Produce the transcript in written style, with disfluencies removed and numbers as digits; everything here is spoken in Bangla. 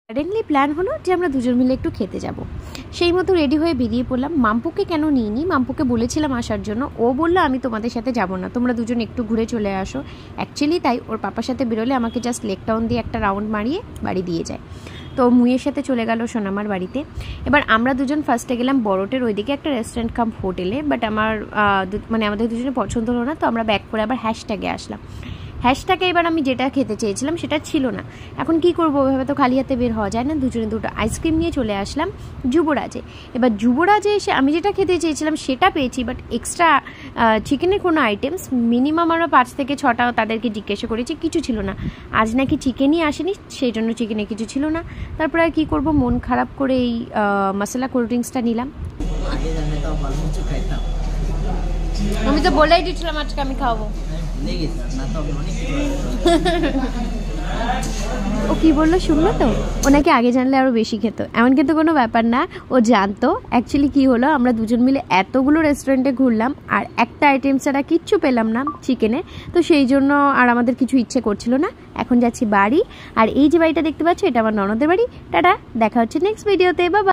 সাডেনলি প্ল্যান হলো যে আমরা দুজন মিলে একটু খেতে যাব। সেই মতো রেডি হয়ে বেরিয়ে পড়লাম। মাম্পুকে কেন নিইনি, মাম্পুকে বলেছিলাম আসার জন্য, ও বললো আমি তোমাদের সাথে যাব না, তোমরা দুজন একটু ঘুরে চলে আসো। অ্যাকচুয়ালি তাই ওর পাপার সাথে বেরোলে আমাকে জাস্ট লেক টাউন দিয়ে একটা রাউন্ড মারিয়ে বাড়ি দিয়ে যায়। তো মুইয়ের সাথে চলে গেল সোনামার বাড়িতে। এবার আমরা দুজন ফার্স্টে গেলাম বড়টের ওইদিকে একটা রেস্টুরেন্ট কাম হোটেলে, বাট আমাদের দুজনের পছন্দ হলো না, তো আমরা ব্যাক করে আবার হ্যাশট্যাগে আসলাম। হ্যাশট্যাগে এবার আমি যেটা খেতে চেয়েছিলাম সেটা ছিল না। এখন কি করবো, ওইভাবে তো খালি হাতে বের হওয়া যায় না। দুজনে দুটো আইসক্রিম নিয়ে চলে আসলাম যুবরাজে। এবার যুবরাজে এসে আমি যেটা খেতে চেয়েছিলাম সেটা পেয়েছি, বাট এক্সট্রা চিকেনের কোনো আইটেমস মিনিমাম আমরা 5 থেকে 6টা তাদেরকে জিজ্ঞাসা করেছি, কিছু ছিল না। আজ নাকি চিকেনই আসেনি, সেই জন্য চিকেনে কিছু ছিল না। তারপরে আর কী করবো, মন খারাপ করে এই মশলা কোল্ড ড্রিঙ্কসটা নিলাম। আমি তো বলেই দিচ্ছিলাম আজকে আমি খাওয়াবো। ও কি বললো শুনলো তো, ওনাকে আগে জানলে আরও বেশি খেত। এমন কিন্তু কোনো ব্যাপার না, ও জানতো। অ্যাকচুয়ালি কি হলো, আমরা দুজন মিলে এতগুলো রেস্টুরেন্টে ঘুরলাম আর একটা আইটেম ছাড়া কিচ্ছু পেলাম না চিকেনে, তো সেই জন্য আর আমাদের কিছু ইচ্ছে করছিল না। এখন যাচ্ছি বাড়ি, আর এই যে বাড়িটা দেখতে পাচ্ছ এটা আমার ননদের বাড়ি। টাটা, দেখা হচ্ছে নেক্সট ভিডিওতে, বাবা।